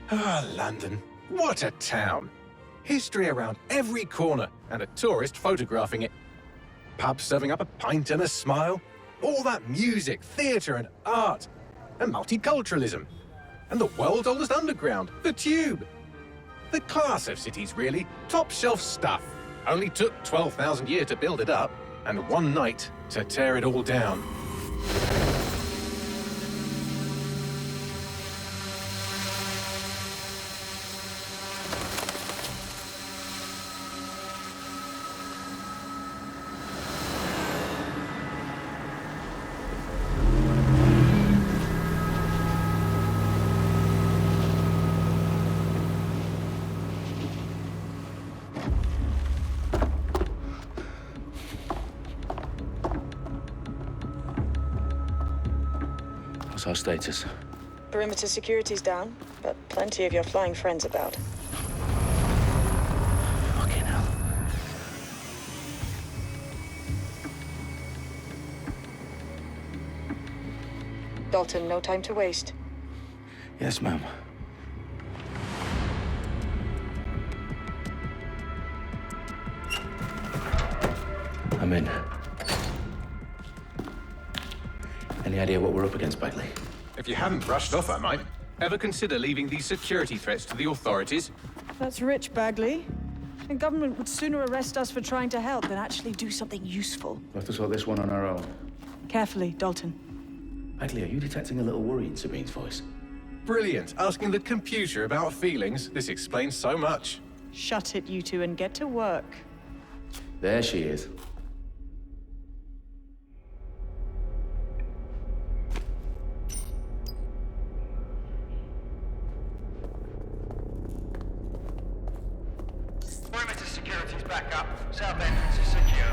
Ah, London. What a town. History around every corner and a tourist photographing it. Pubs serving up a pint and a smile. All that music, theatre and art. And multiculturalism. And the world's oldest underground, the Tube. The class of cities, really. Top shelf stuff. Only took 12,000 years to build it up, and one night to tear it all down. What's our status? Perimeter security's down, but plenty of your flying friends about. Fucking hell. Dalton, no time to waste. Yes, ma'am. I'm in. Any idea what we're up against, Bagley? If you hadn't brushed off, I might. Ever consider leaving these security threats to the authorities? That's rich, Bagley. The government would sooner arrest us for trying to help than actually do something useful. We'll have to sort this one on our own. Carefully, Dalton. Bagley, are you detecting a little worry in Sabine's voice? Brilliant. Asking the computer about feelings. This explains so much. Shut it, you two, and get to work. There she is. Perimeter security's back up. South entrance is secure.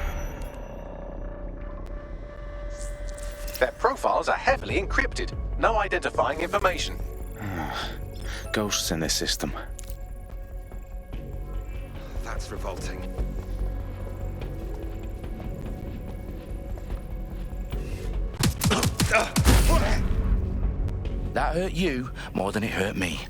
Their profiles are heavily encrypted. No identifying information. Ghosts in this system. That's revolting. That hurt you more than it hurt me.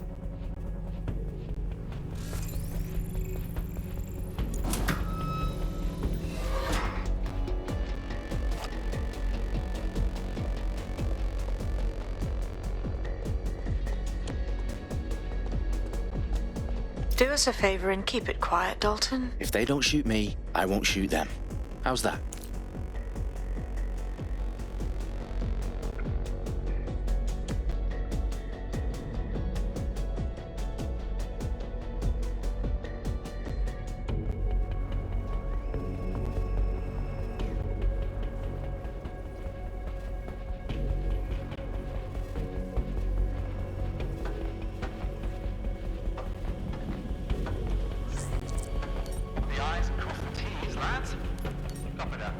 Do us a favor and keep it quiet, Dalton. If they don't shoot me, I won't shoot them. How's that? The I's cross the T's, lads. Copy that.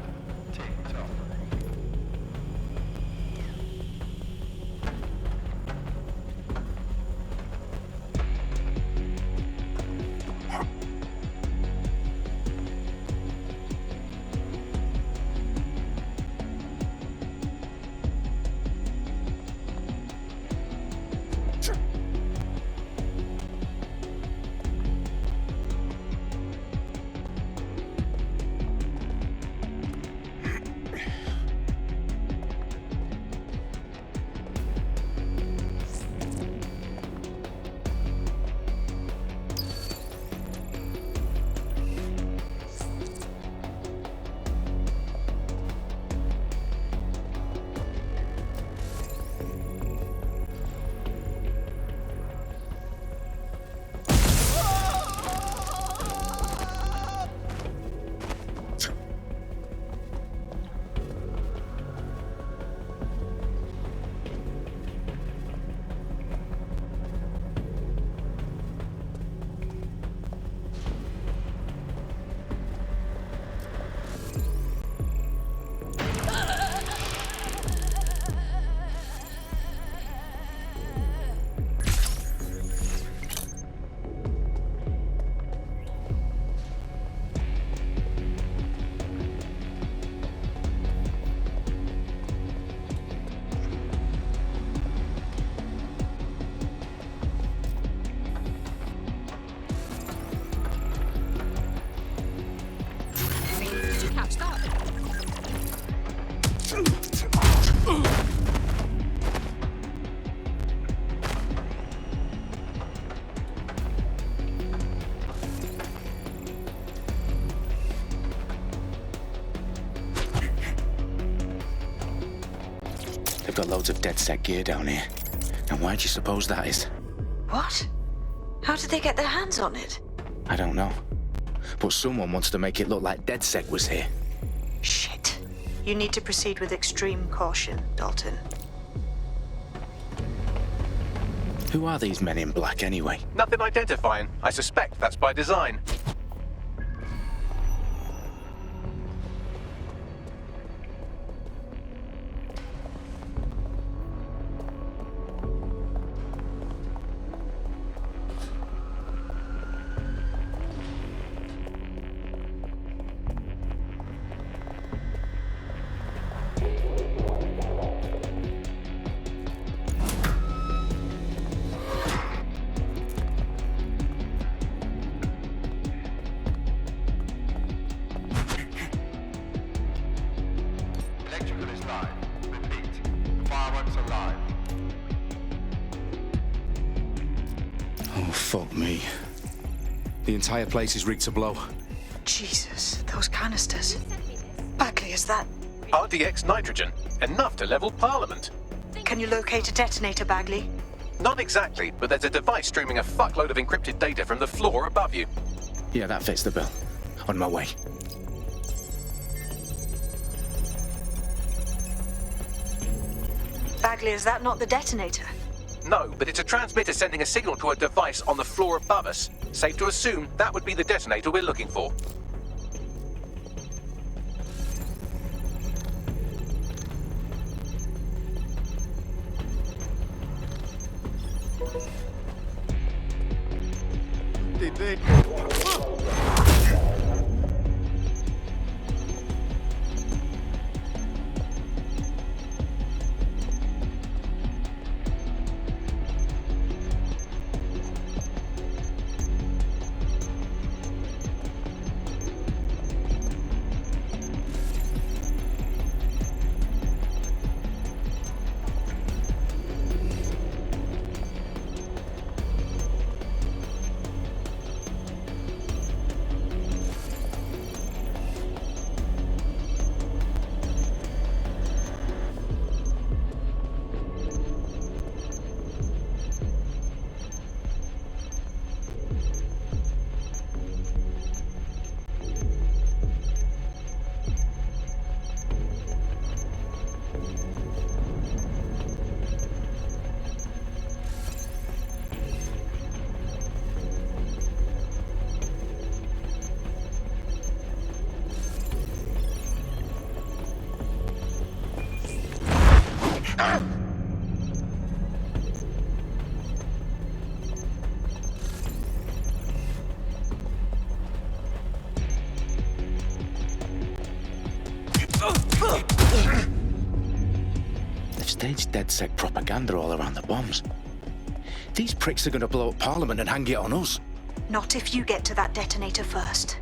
got loads of DedSec gear down here. And why do you suppose that is? What? How did they get their hands on it? I don't know. But someone wants to make it look like DedSec was here. Shit. You need to proceed with extreme caution, Dalton. Who are these men in black anyway? Nothing identifying. I suspect that's by design. Electrical is live. Repeat. Fireworks are live. Oh, fuck me. The entire place is rigged to blow. Jesus, those canisters. Bagley, is that... RDX nitrogen. Enough to level Parliament. Can you locate a detonator, Bagley? Not exactly, but there's a device streaming a fuckload of encrypted data from the floor above you. Yeah, that fits the bill. On my way. Bagley, is that not the detonator? No, but it's a transmitter sending a signal to a device on the floor above us. Safe to assume that would be the detonator we're looking for. They've staged DedSec propaganda all around the bombs. These pricks are going to blow up Parliament and hang it on us. Not if you get to that detonator first.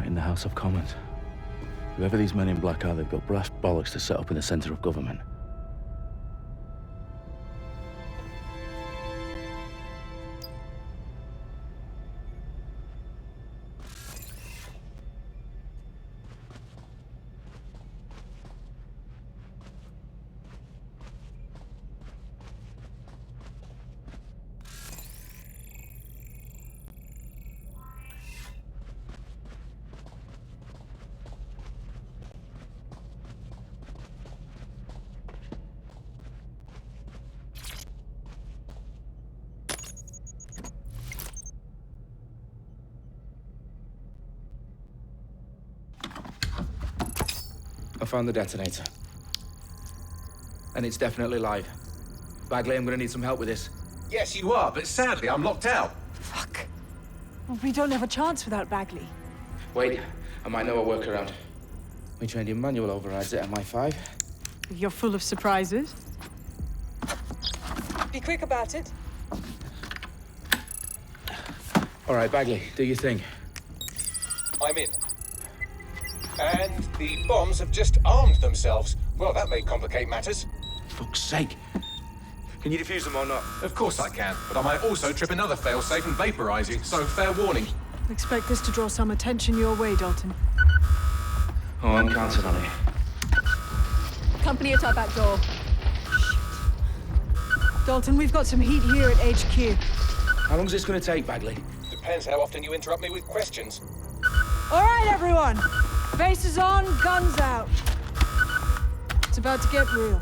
In the House of Commons. Whoever these men in black are, they've got brass bollocks to set up in the centre of government. I found the detonator. And it's definitely live. Bagley, I'm gonna need some help with this. Yes, you are, but sadly, I'm locked out. Fuck. Well, we don't have a chance without Bagley. Wait, I might know a workaround. We trained in manual overrides at MI5. You're full of surprises. Be quick about it. All right, Bagley, do your thing. I'm in. And the bombs have just armed themselves. Well, that may complicate matters. Fuck's sake. Can you defuse them or not? Of course I can, but I might also trip another failsafe and vaporize you, so fair warning. Expect this to draw some attention your way, Dalton. Oh, I'm counting on it. Company at our back door. Dalton, we've got some heat here at HQ. How long is this gonna take, Bagley? Depends how often you interrupt me with questions. All right, everyone. Faces on, guns out. It's about to get real.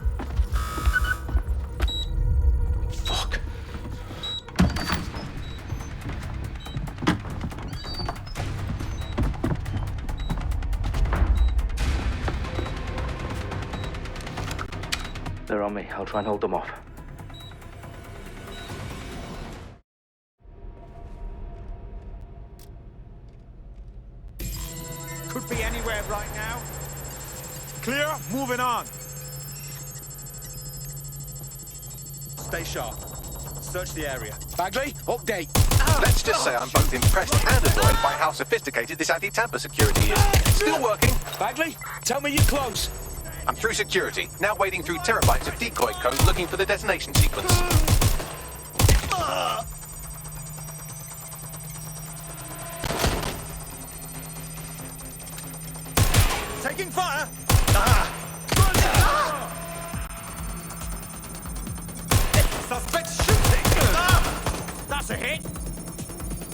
Fuck. They're on me. I'll try and hold them off. Could be anywhere right now. Clear, moving on. Stay sharp. Search the area. Bagley, update. Let's just say I'm both impressed and annoyed by how sophisticated this anti-tamper security is. Still working. Bagley, tell me you're close. I'm through security, now wading through terabytes of decoy code looking for the detonation sequence. Taking fire! Suspect shooting! That's a hit!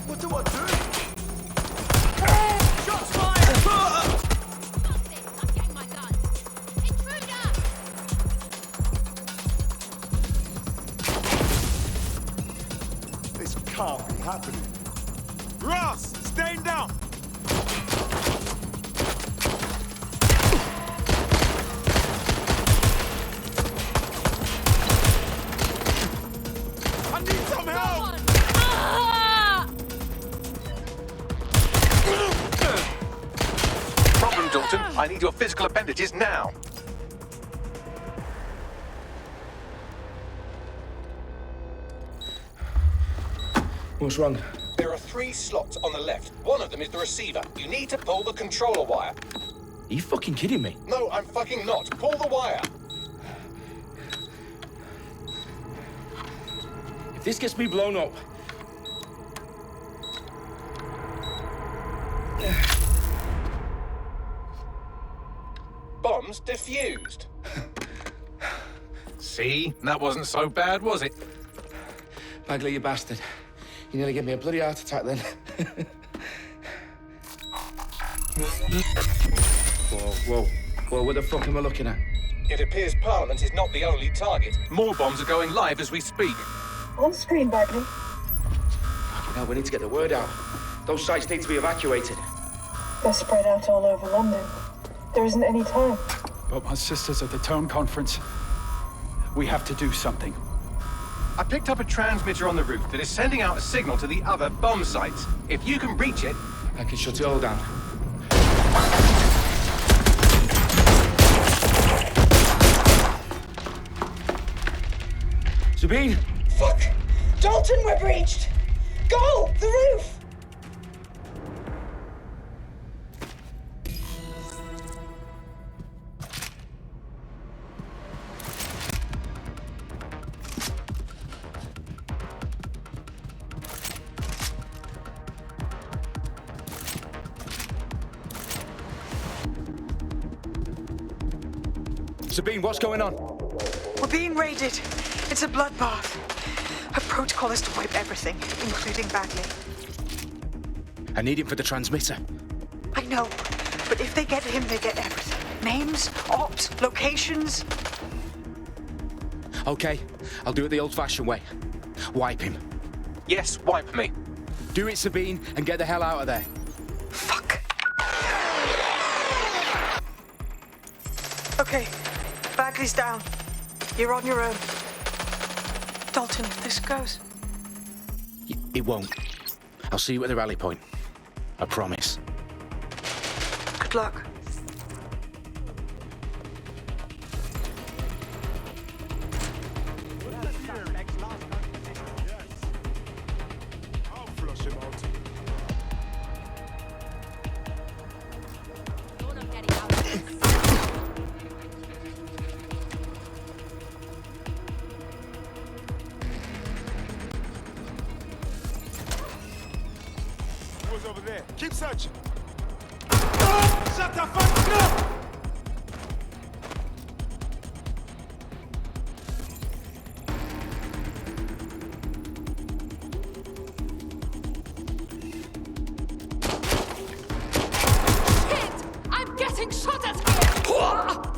What do I do? Shots fired! I'm getting my gun. Intruder! This can't be happening. Ross, staying down! I need some help! Problem, Dalton. I need your physical appendages now. What's wrong? There are 3 slots on the left. One of them is the receiver. You need to pull the controller wire. Are you fucking kidding me? No, I'm fucking not. Pull the wire. If this gets me blown up... Bombs defused. See? That wasn't so bad, was it? Bagley, you bastard. You nearly gave me a bloody heart attack then. Whoa. What the fuck am I looking at? It appears Parliament is not the only target. More bombs are going live as we speak. On screen, Bagley. Fucking hell, we need to get the word out. Those sites need to be evacuated. They're spread out all over London. There isn't any time. But my sister's at the town conference. We have to do something. I picked up a transmitter on the roof that is sending out a signal to the other bomb sites. If you can reach it... I can shut it all down. Sabine! Fuck! Dalton, we're breached! Go! The roof! Sabine, what's going on? We're being raided. It's a bloodbath. Our protocol is to wipe everything, including Bagley. I need him for the transmitter. I know, but if they get him, they get everything. Names, ops, locations. Okay, I'll do it the old-fashioned way. Wipe him. Yes, wipe me. Do it, Sabine, and get the hell out of there. Fuck. Okay, Bagley's down. You're on your own. Dalton, this goes. It won't. I'll see you at the rally point. I promise. Good luck. I'll flush him out. You're not getting out of this. Who's over there? Keep searching. Shut the fuck up! Shit! I'm getting shot at here!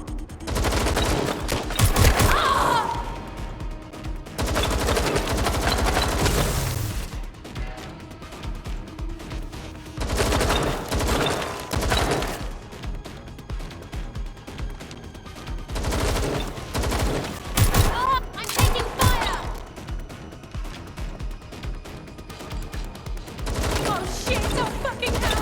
I'm taking fire! Oh shit! Oh fucking hell!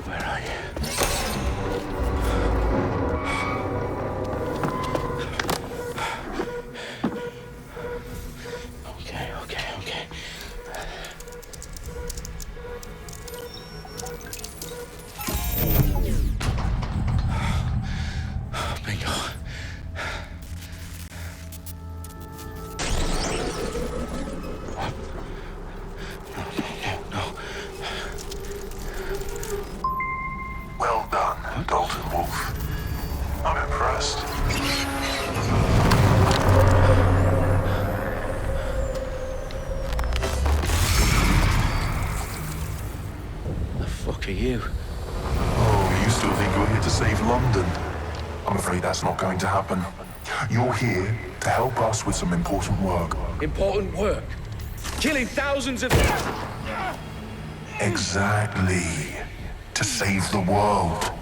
Where are you? Okay. Bingo. No. Well done, Dalton Wolf. I'm impressed. The fuck are you? Oh, you still think you're here to save London? I'm afraid that's not going to happen. You're here to help us with some important work. Important work. Killing thousands of... Exactly. To save the world.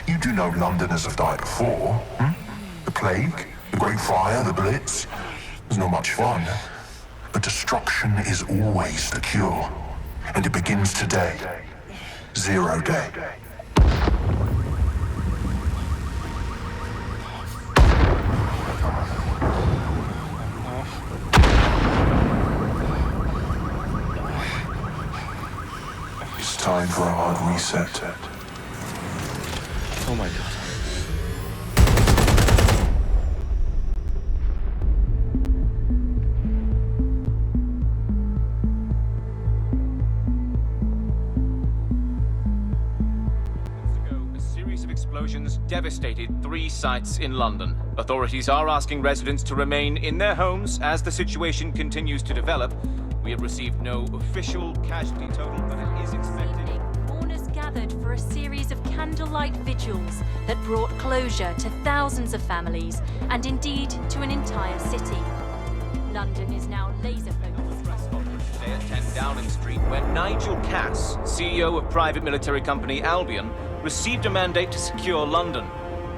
You do know Londoners have died before, hmm? The plague, the Great Fire, the Blitz. It's not much fun. But destruction is always the cure. And it begins today. 0 day. It's time for a hard reset. Oh my god. A series of explosions devastated 3 sites in London. Authorities are asking residents to remain in their homes as the situation continues to develop. We have received no official casualty total, but it is expected. Mourners gathered for a series of candlelight vigils that brought closure to thousands of families and indeed to an entire city. London is now laser focused. Today at 10 Downing Street, where Nigel Cass, CEO of private military company Albion, received a mandate to secure London.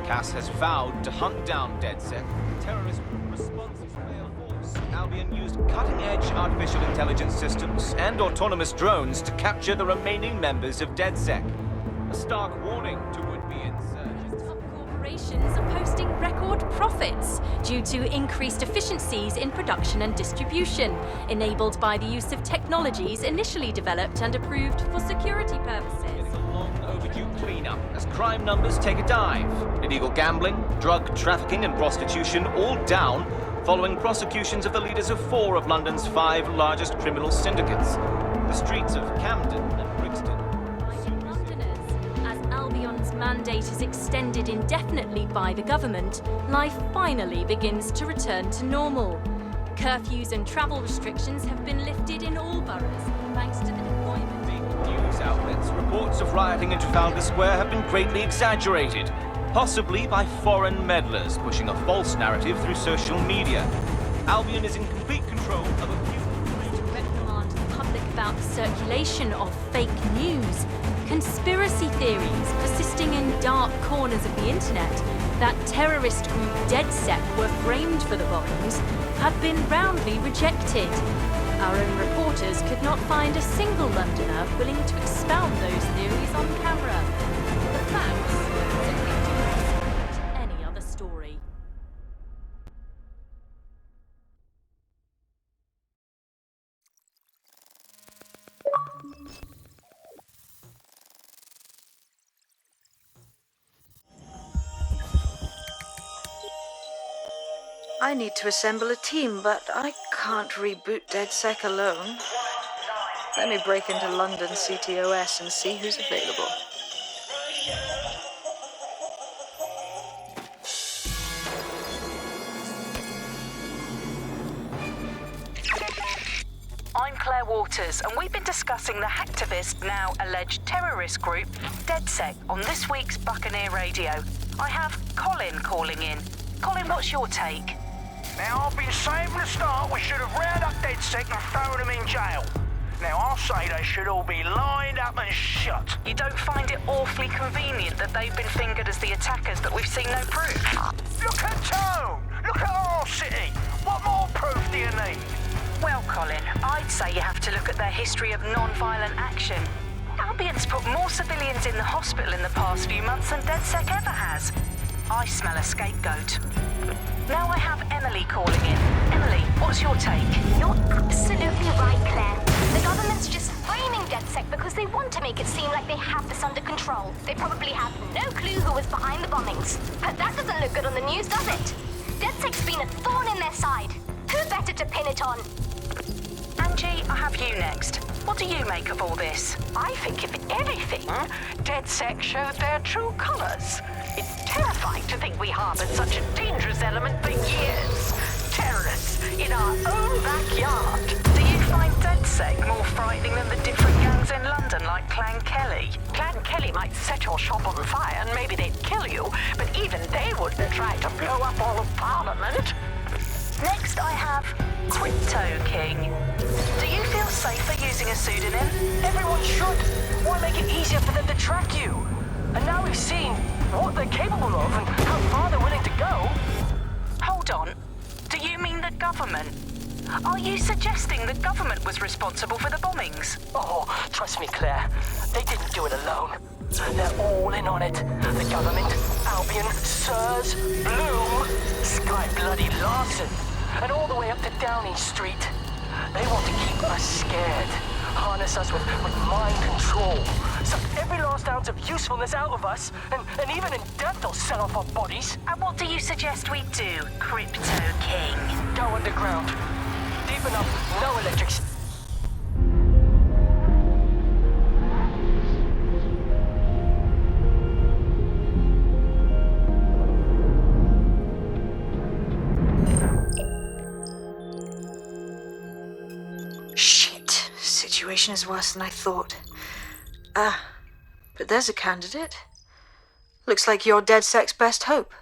Cass has vowed to hunt down DedSec, terrorist response surveil force. Albion used cutting-edge artificial intelligence systems and autonomous drones to capture the remaining members of DedSec. A stark warning to would-be insurgents. Top corporations are posting record profits due to increased efficiencies in production and distribution, enabled by the use of technologies initially developed and approved for security purposes. It's a long overdue cleanup as crime numbers take a dive. Illegal gambling, drug trafficking and prostitution all down following prosecutions of the leaders of 4 of London's 5 largest criminal syndicates. The streets of Camden and Brixton. Londoners, as Albion's mandate is extended indefinitely by the government, life finally begins to return to normal. Curfews and travel restrictions have been lifted in Reports of rioting in Trafalgar Square have been greatly exaggerated, possibly by foreign meddlers pushing a false narrative through social media. Albion is in complete control of a few... To reprimand the public about the circulation of fake news, conspiracy theories persisting in dark corners of the internet that terrorist group DedSec were framed for the bombings have been roundly rejected. Our own reporters could not find a single Londoner willing to expound those theories on camera. The facts simply do not support any other story. I need to assemble a team, but I can't reboot DedSec alone. Let me break into London CTOS and see who's available. I'm Claire Waters, and we've been discussing the hacktivist, now alleged terrorist group, DedSec, on this week's Buccaneer Radio. I have Colin calling in. Colin, what's your take? Now, I've been saying from the start we should have rounded up DedSec and thrown them in jail. Now, I'll say they should all be lined up and shot. You don't find it awfully convenient that they've been fingered as the attackers, but we've seen no proof? Look at Tone! Look at our city! What more proof do you need? Well, Colin, I'd say you have to look at their history of non-violent action. Albion's put more civilians in the hospital in the past few months than DedSec ever has. I smell a scapegoat. Now I have Emily calling in. Emily, what's your take? You're absolutely right, Claire. The government's just framing DedSec because they want to make it seem like they have this under control. They probably have no clue who was behind the bombings. But that doesn't look good on the news, does it? DedSec's been a thorn in their side. Who better to pin it on? Angie, I have you next. What do you make of all this? I think, if anything, DedSec showed their true colors. It's terrifying to think we harbored such a dangerous element for years. Terrorists in our own backyard. Do you find DedSec more frightening than the different gangs in London, like Clan Kelly? Clan Kelly might set your shop on fire and maybe they'd kill you, but even they wouldn't try to blow up all of Parliament. Next, I have Crypto King. Do you feel safer using a pseudonym? Everyone should. Why make it easier for them to track you? And now we've seen what they're capable of and how far they're willing to go. Hold on. Do you mean the government? Are you suggesting the government was responsible for the bombings? Oh, trust me, Claire. They didn't do it alone. They're all in on it. The government, Albion, Sirs, Bloom, Sky Bloody Larson, and all the way up to Downing Street. They want to keep us scared, harness us with mind control, suck every last ounce of usefulness out of us, and even in death they'll sell off our bodies. And what do you suggest we do, Crypto King? Go underground. Deep enough, no electrics. Shit. Situation is worse than I thought. But there's a candidate. Looks like you're DedSec's best hope.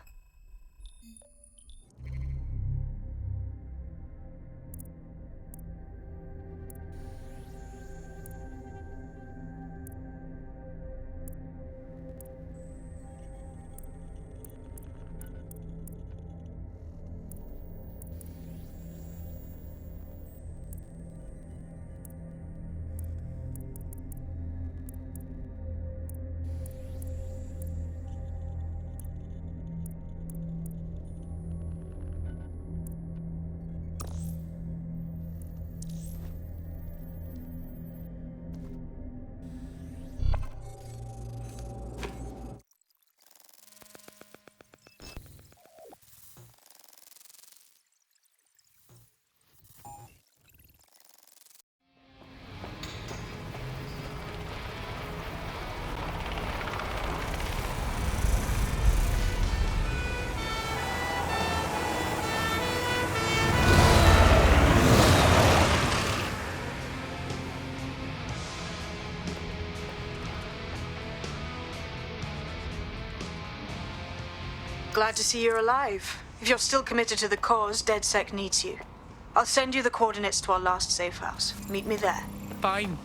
Glad to see you're alive. If you're still committed to the cause, DedSec needs you. I'll send you the coordinates to our last safe house. Meet me there. Fine.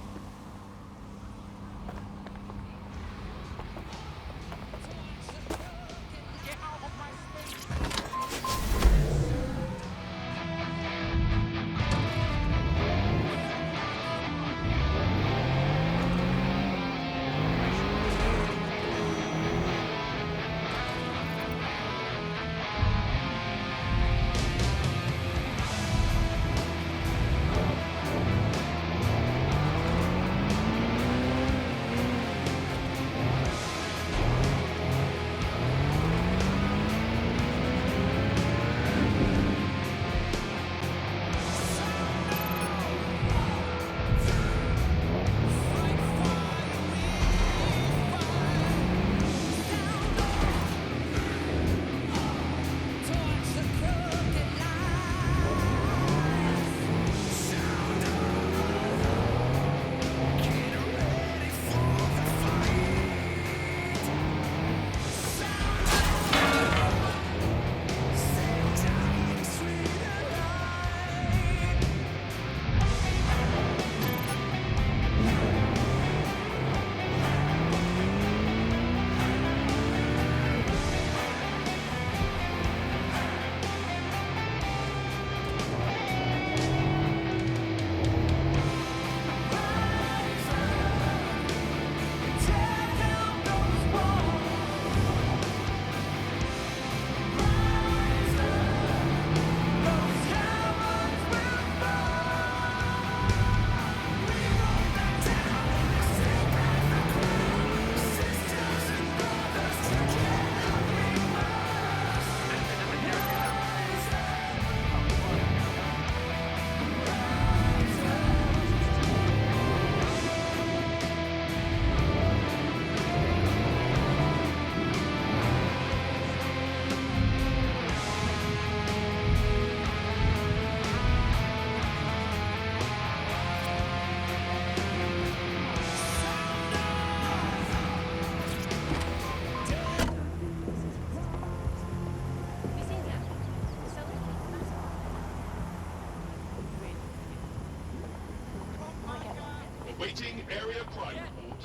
Awaiting area crime report.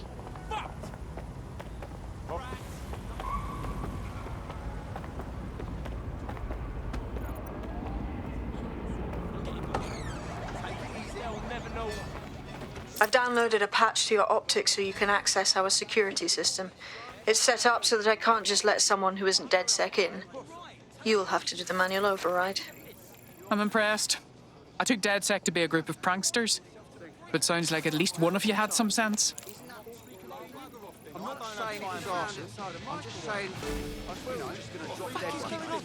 Fucked! I've downloaded a patch to your optics so you can access our security system. It's set up so that I can't just let someone who isn't DedSec in. You'll have to do the manual override. I'm impressed. I took DedSec to be a group of pranksters, but sounds like at least one of you had some sense. I'm not saying it's awesome. I'm just saying, I feel I'm just going to drop dead one.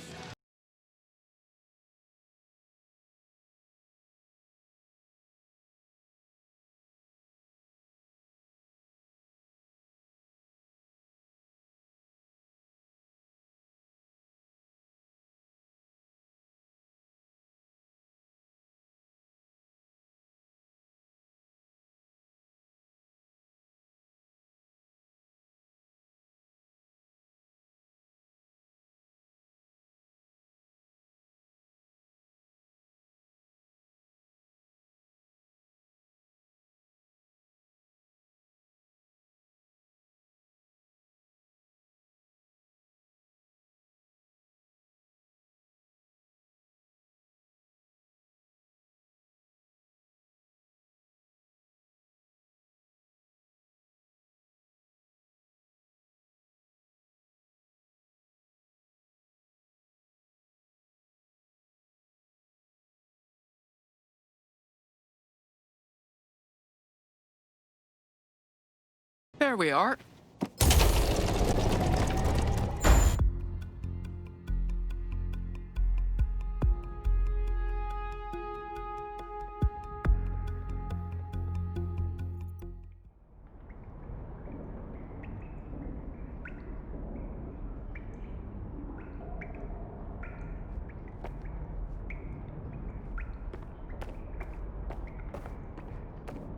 There we are.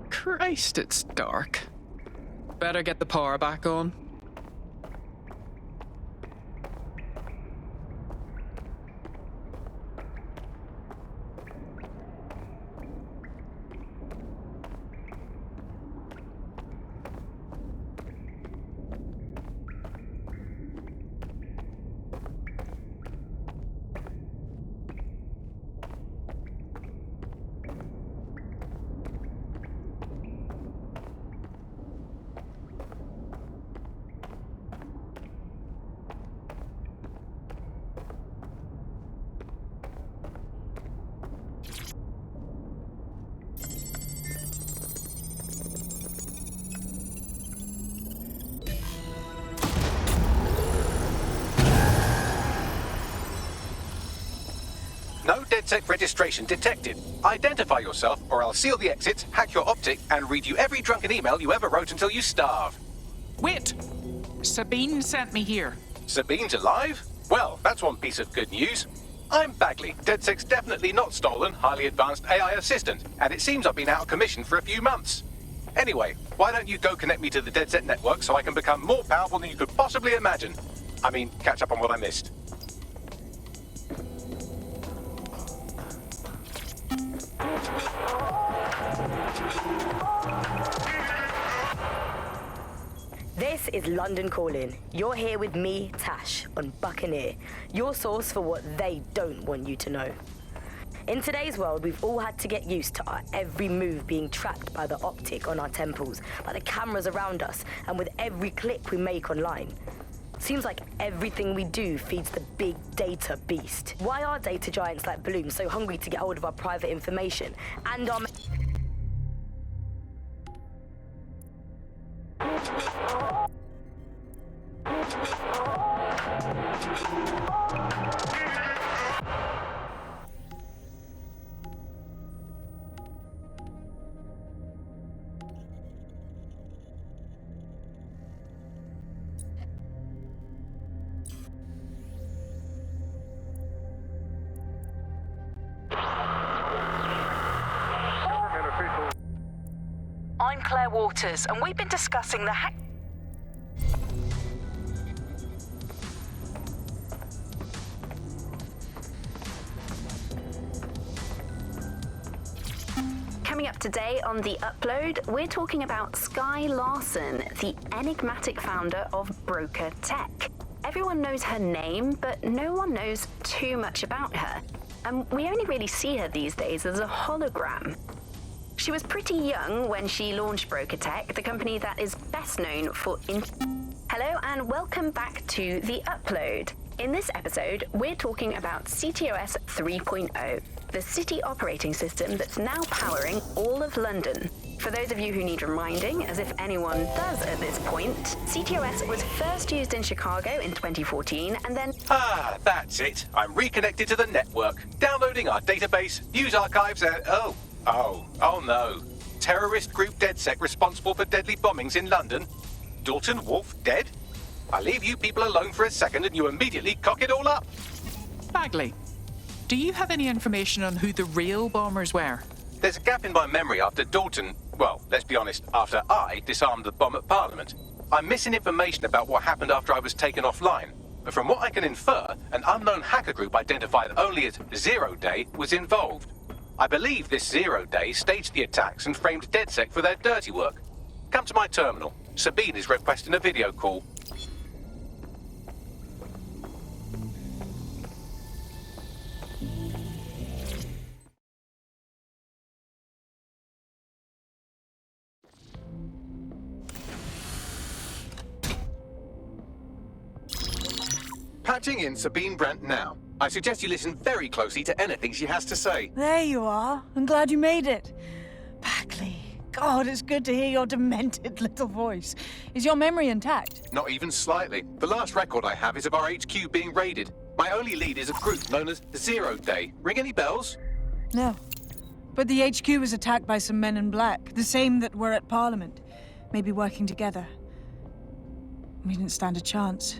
Christ, it's dark. Better get the power back on. DedSec registration detected. Identify yourself, or I'll seal the exits, hack your optic, and read you every drunken email you ever wrote until you starve. Wait! Sabine sent me here. Sabine's alive? Well, that's one piece of good news. I'm Bagley, DedSec's definitely not stolen, highly advanced AI assistant, and it seems I've been out of commission for a few months. Anyway, why don't you go connect me to the DedSec network so I can become more powerful than you could possibly imagine? I mean, catch up on what I missed. This is London Calling. You're here with me, Tash, on Buccaneer, your source for what they don't want you to know. In today's world, we've all had to get used to our every move being tracked by the optic on our temples, by the cameras around us, and with every click we make online. Seems like everything we do feeds the big data beast. Why are data giants like Bloom so hungry to get hold of our private information and our... I'm Claire Waters, and we've been discussing the hack... Coming up today on The Upload, we're talking about Skye Larson, the enigmatic founder of Broker Tech. Everyone knows her name, but no one knows too much about her. And we only really see her these days as a hologram. She was pretty young when she launched Broker Tech, the company that is best known for... Hello and welcome back to The Upload. In this episode, we're talking about CTOS 3.0, the city operating system that's now powering all of London. For those of you who need reminding, as if anyone does at this point, CTOS was first used in Chicago in 2014 and then... Ah, that's it. I'm reconnected to the network, downloading our database, news archives, and... Oh no. Terrorist group DedSec responsible for deadly bombings in London? Dalton Wolf dead? I leave you people alone for a second and you immediately cock it all up. Bagley, do you have any information on who the real bombers were? There's a gap in my memory after Dalton, well, let's be honest, after I disarmed the bomb at Parliament. I'm missing information about what happened after I was taken offline. But from what I can infer, an unknown hacker group identified only as Zero Day was involved. I believe this 0 Day staged the attacks and framed DedSec for their dirty work. Come to my terminal. Sabine is requesting a video call. Patching in Sabine Brandt now. I suggest you listen very closely to anything she has to say. There you are. I'm glad you made it. Bagley, God, it's good to hear your demented little voice. Is your memory intact? Not even slightly. The last record I have is of our HQ being raided. My only lead is a group known as 0 Day. Ring any bells? No. But the HQ was attacked by some men in black, the same that were at Parliament. Maybe working together. We didn't stand a chance.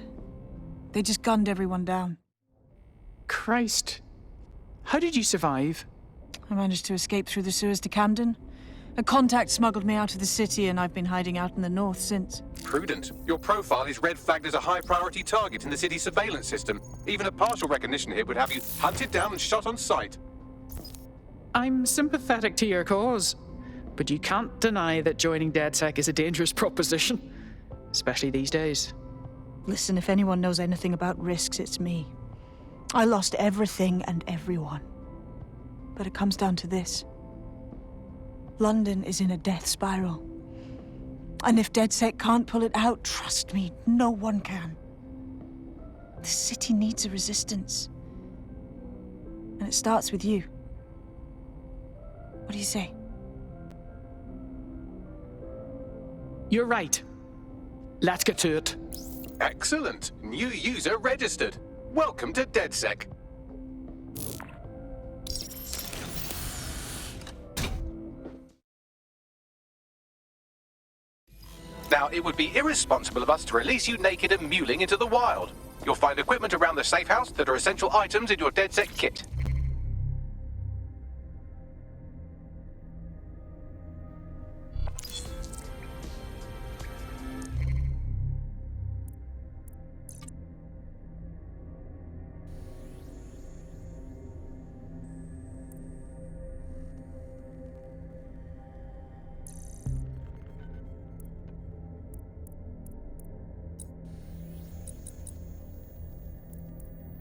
They just gunned everyone down. Christ. How did you survive? I managed to escape through the sewers to Camden. A contact smuggled me out of the city, and I've been hiding out in the north since. Prudent. Your profile is red flagged as a high-priority target in the city's surveillance system. Even a partial recognition here would have you hunted down and shot on sight. I'm sympathetic to your cause, but you can't deny that joining DedSec is a dangerous proposition, especially these days. Listen, if anyone knows anything about risks, it's me. I lost everything and everyone. But it comes down to this. London is in a death spiral. And if DedSec can't pull it out, trust me, no one can. The city needs a resistance. And it starts with you. What do you say? You're right. Let's get to it. Excellent. New user registered. Welcome to DedSec. Now, it would be irresponsible of us to release you naked and mewling into the wild. You'll find equipment around the safe house that are essential items in your DedSec kit.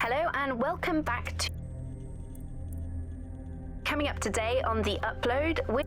Hello and welcome back to... Coming up today on The Upload, we...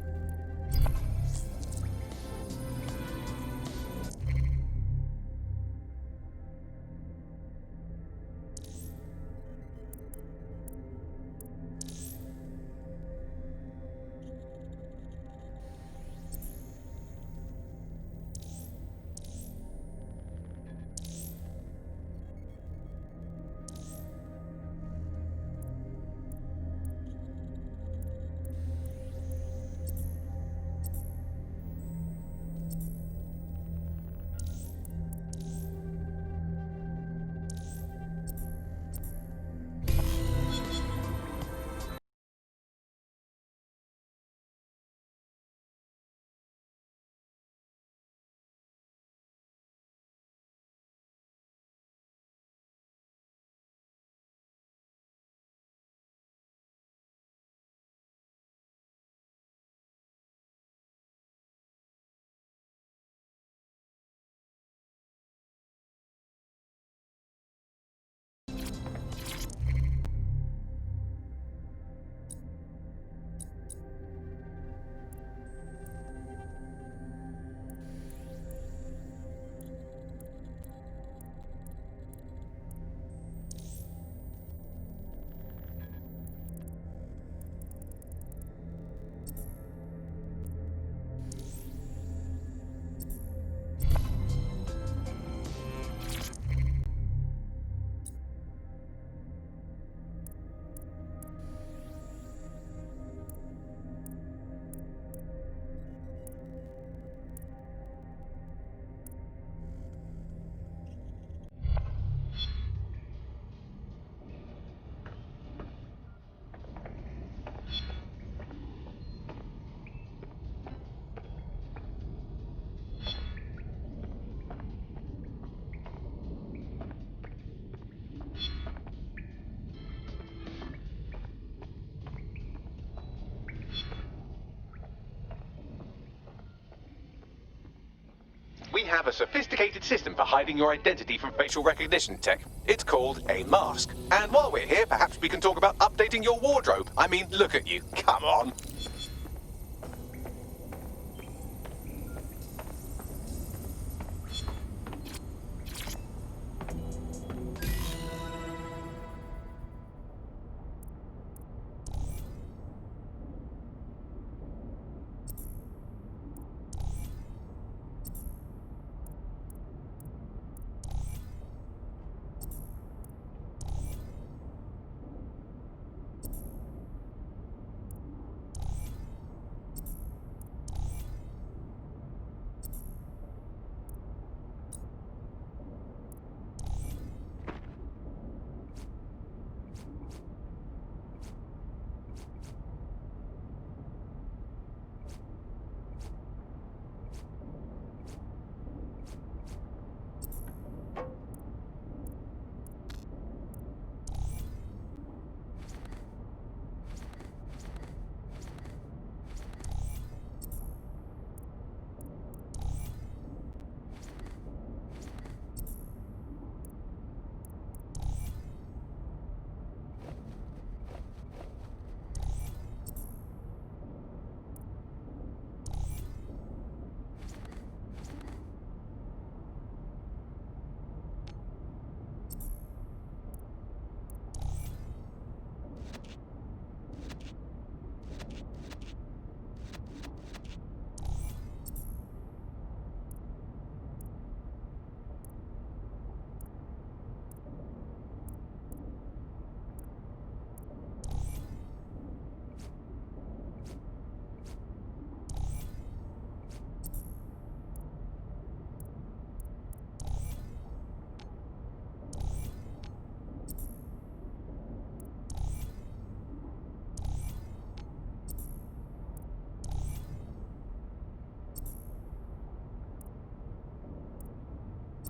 We have a sophisticated system for hiding your identity from facial recognition tech. It's called a mask. And while we're here, perhaps we can talk about updating your wardrobe. I mean, look at you. Come on.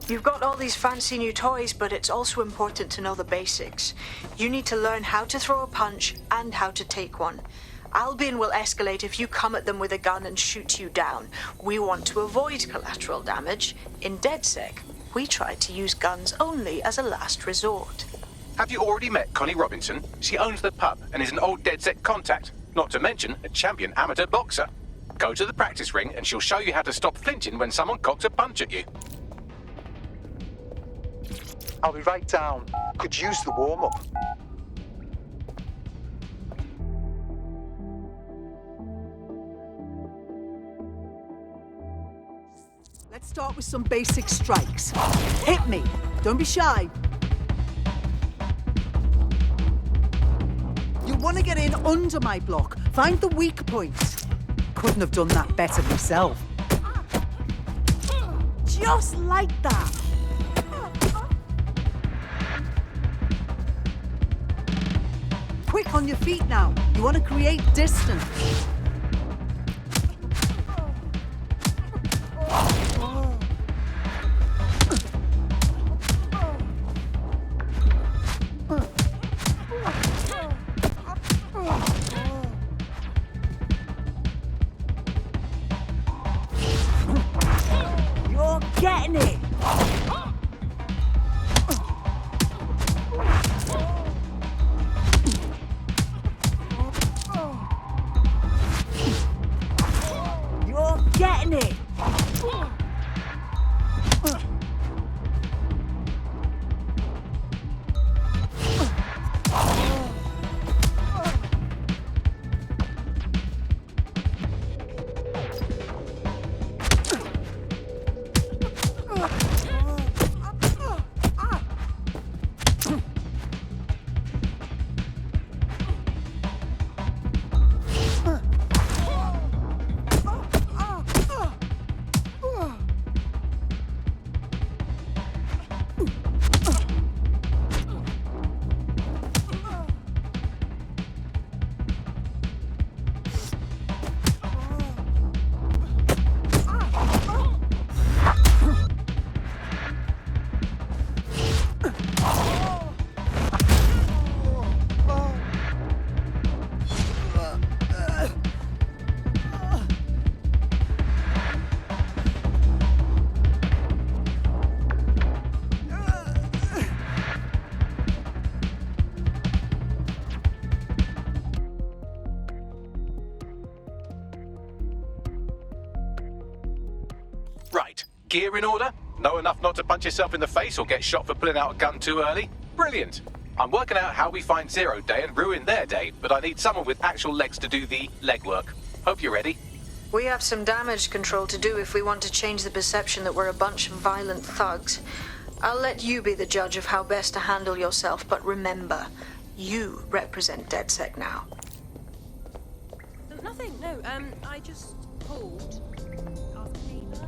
You've got all these fancy new toys, but it's also important to know the basics. You need to learn how to throw a punch and how to take one. Albion will escalate if you come at them with a gun and shoot you down. We want to avoid collateral damage. In DedSec, we try to use guns only as a last resort. Have you already met Connie Robinson? She owns the pub and is an old DedSec contact, not to mention a champion amateur boxer. Go to the practice ring and she'll show you how to stop flinching when someone cocks a punch at you. I'll be right down. Could use the warm-up. Let's start with some basic strikes. Hit me. Don't be shy. You'll want to get in under my block. Find the weak points. Couldn't have done that better myself. Just like that. Quick on your feet now. You want to create distance. You're getting it. You're getting it. Right. Gear in order? Know enough not to punch yourself in the face or get shot for pulling out a gun too early? Brilliant. I'm working out how we find Zero Day and ruin their day, but I need someone with actual legs to do the legwork. Hope you're ready. We have some damage control to do if we want to change the perception that we're a bunch of violent thugs. I'll let you be the judge of how best to handle yourself, but remember, you represent DedSec now. Nothing, no, I just called. Asked a neighbour.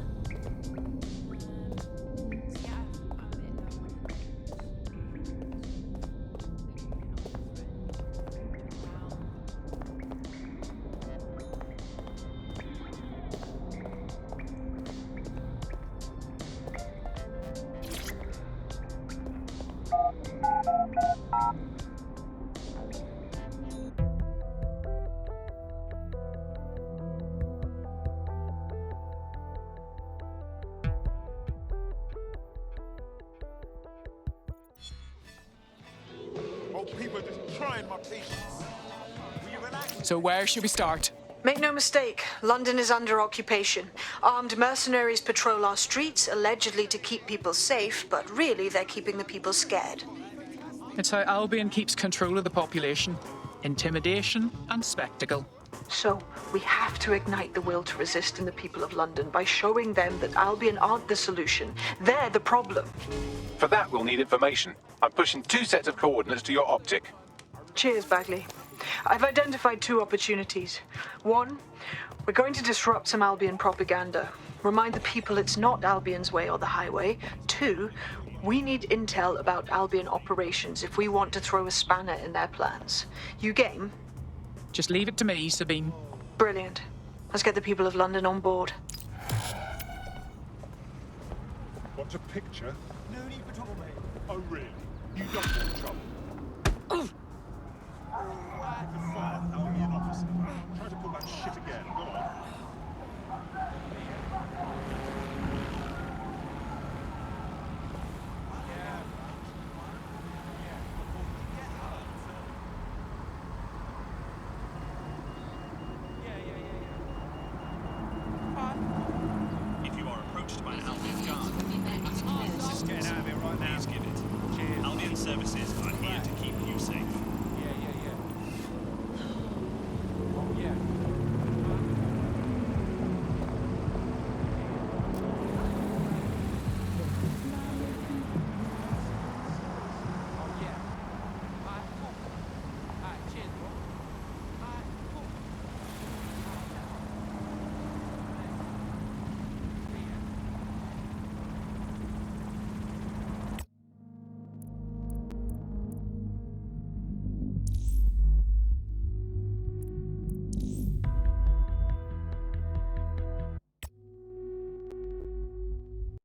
People just trying my patience. Will you relax? So where should we start? Make no mistake, London is under occupation. Armed mercenaries patrol our streets, allegedly to keep people safe, but really they're keeping the people scared. It's how Albion keeps control of the population. Intimidation and spectacle. So, we have to ignite the will to resist in the people of London by showing them that Albion aren't the solution. They're the problem. For that, we'll need information. I'm pushing 2 sets of coordinates to your optic. Cheers, Bagley. I've identified 2 opportunities. 1, we're going to disrupt some Albion propaganda. Remind the people it's not Albion's way or the highway. 2, we need intel about Albion operations if we want to throw a spanner in their plans. You game? Just leave it to me, Sabine. Brilliant. Let's get the people of London on board. What a picture? No need for trouble, mate. Oh, really? You don't want trouble? The fire Albion officer. Try to pull that shit again. Go on. If you are approached by an Albion guard, just get out of here right now. Please give it. Cheers. Albion services